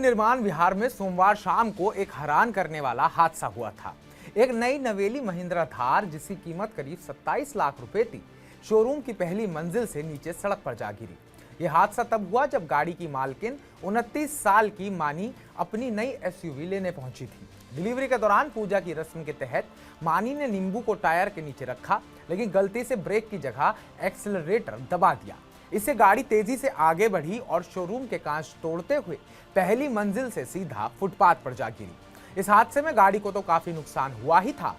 निर्माण बिहार में सोमवार शाम को एक हैरान करने वाला हादसा हुआ था। एक नई नवेली महिंद्रा थार जिसकी कीमत करीब 27 लाख रुपए थी, शोरूम की पहली मंजिल से नीचे सड़क पर जा गिरी। यह हादसा तब हुआ जब गाड़ी की मालकिन 29 साल की मानी अपनी नई एसयूवी लेने पहुंची थी। डिलीवरी के दौरान पूजा की रस्म के तहत मानी ने नींबू को टायर के नीचे रखा, लेकिन गलती से ब्रेक की जगह एक्सीलरेटर दबा दिया। इससे गाड़ी तेजी से आगे बढ़ी और शोरूम के कांच तोड़ते हुए पहली मंजिल से सीधा फुटपाथ पर जा गिरी। इस हादसे में गाड़ी को तो काफी नुकसान हुआ ही था,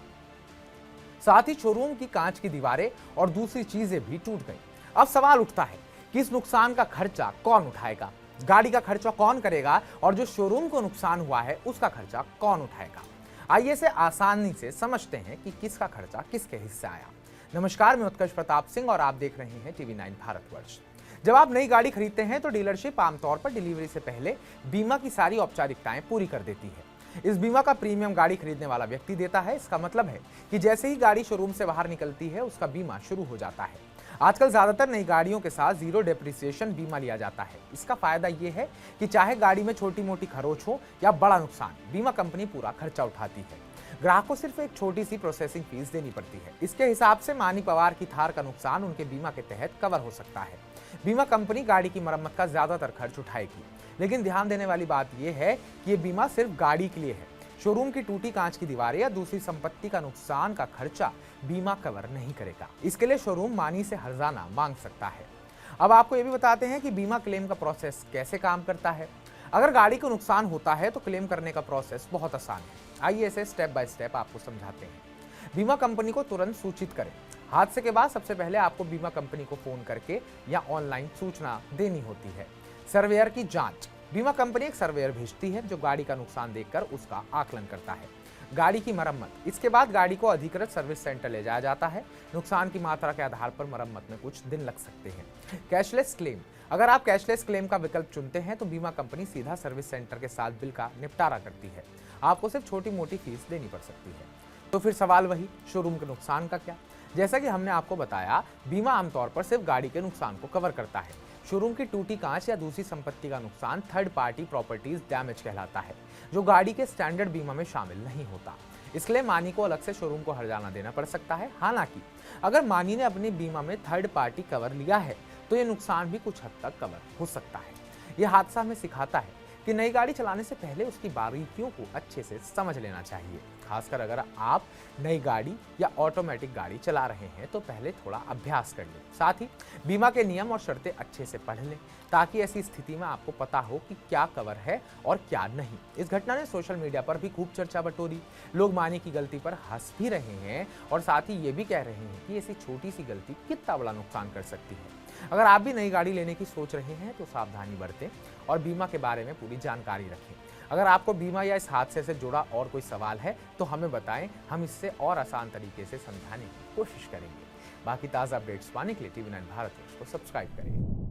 साथ ही शोरूम की कांच की दीवारें और दूसरी चीजें भी टूट गईं। अब सवाल उठता है कि इस नुकसान का खर्चा कौन उठाएगा, गाड़ी का खर्चा कौन करेगा और जो शोरूम को नुकसान हुआ है उसका खर्चा कौन उठाएगा। आइए इसे आसानी से समझते हैं कि किसका खर्चा किसके हिस्से आया। नमस्कार, मैं उत्कर्ष प्रताप सिंह और आप देख रहे हैं टीवी 9 भारतवर्ष। जब आप नई गाड़ी खरीदते हैं तो डीलरशिप आमतौर पर डिलीवरी से पहले बीमा की सारी औपचारिकताएं पूरी कर देती है। इस बीमा का प्रीमियम गाड़ी खरीदने वाला व्यक्ति देता है। इसका मतलब है कि जैसे ही गाड़ी शोरूम से बाहर निकलती है उसका बीमा शुरू हो जाता है। आजकल ज्यादातर नई गाड़ियों के साथ जीरो डेप्रिसिएशन बीमा लिया जाता है। इसका फायदा यह है कि चाहे गाड़ी में छोटी मोटी खरोच हो या बड़ा नुकसान, बीमा कंपनी पूरा खर्चा उठाती है। ग्राहक को सिर्फ एक छोटी सी प्रोसेसिंग फीस देनी पड़ती है। इसके हिसाब से मानी पवार की थार का नुकसान उनके बीमा के तहत कवर हो सकता है। बीमा कंपनी गाड़ी की मरम्मत का ज्यादातर खर्च उठाएगी, लेकिन ध्यान देने वाली बात यह है कि ये बीमा सिर्फ गाड़ी के लिए है। शोरूम की टूटी कांच की दीवारें या दूसरी संपत्ति का नुकसान का खर्चा बीमा कवर नहीं करेगा। इसके लिए शोरूम मानी से हर्जाना मांग सकता है। अब आपको यह भी बताते हैं कि बीमा क्लेम का प्रोसेस कैसे काम करता है। अगर गाड़ी को नुकसान होता है तो क्लेम करने का प्रोसेस बहुत आसान है। आइए इसे स्टेप बाय स्टेप आपको समझाते हैं। बीमा कंपनी को तुरंत सूचित करें। हादसे के बाद सबसे पहले आपको बीमा कंपनी को फोन करके या ऑनलाइन सूचना देनी होती है। सर्वेयर की जांच। बीमा कंपनी एक सर्वेयर भेजती है जो गाड़ी का नुकसान देखकर उसका आकलन करता है। गाड़ी की मरम्मत। इसके बाद गाड़ी को अधिकृत सर्विस सेंटर ले जाया जाता है। नुकसान की मात्रा के आधार पर मरम्मत में कुछ दिन लग सकते हैं। Cashless claim. अगर आप कैशलेस क्लेम का विकल्प चुनते हैं तो बीमा कंपनी सीधा सर्विस सेंटर के साथ बिल का निपटारा करती है। आपको सिर्फ छोटी मोटी फीस देनी पड़ सकती है। तो फिर सवाल वही, शोरूम के नुकसान का क्या। जैसा कि हमने आपको बताया, बीमा आमतौर पर सिर्फ गाड़ी के नुकसान को कवर करता है। शोरूम की टूटी कांच या दूसरी संपत्ति का नुकसान थर्ड पार्टी प्रॉपर्टीज डैमेज कहलाता है, जो गाड़ी के स्टैंडर्ड बीमा में शामिल नहीं होता। इसलिए मानी को अलग से शोरूम को हर्जाना देना पड़ सकता है। हालांकि अगर मानी ने अपने बीमा में थर्ड पार्टी कवर लिया है तो ये नुकसान भी कुछ हद तक कवर हो सकता है। यह हादसा हमें सिखाता है कि नई गाड़ी चलाने से पहले उसकी बारीकियों को अच्छे से समझ लेना चाहिए। खासकर अगर आप नई गाड़ी या ऑटोमेटिक गाड़ी चला रहे हैं तो पहले थोड़ा अभ्यास कर लें। साथ ही बीमा के नियम और शर्तें अच्छे से पढ़ लें, ताकि ऐसी स्थिति में आपको पता हो कि क्या कवर है और क्या नहीं। इस घटना ने सोशल मीडिया पर भी खूब चर्चा बटोरी। लोग मानी की गलती पर हंस भी रहे हैं और साथ ही ये भी कह रहे हैं कि ऐसी छोटी सी गलती कितना बड़ा नुकसान कर सकती है। अगर आप भी नई गाड़ी लेने की सोच रहे हैं तो सावधानी बरतें और बीमा के बारे में पूरी जानकारी रखें। अगर आपको बीमा या इस हादसे से जुड़ा और कोई सवाल है तो हमें बताएं, हम इससे और आसान तरीके से समझाने की कोशिश करेंगे। बाकी ताज़ा अपडेट्स पाने के लिए टीवी 9 भारतवर्ष को सब्सक्राइब करें।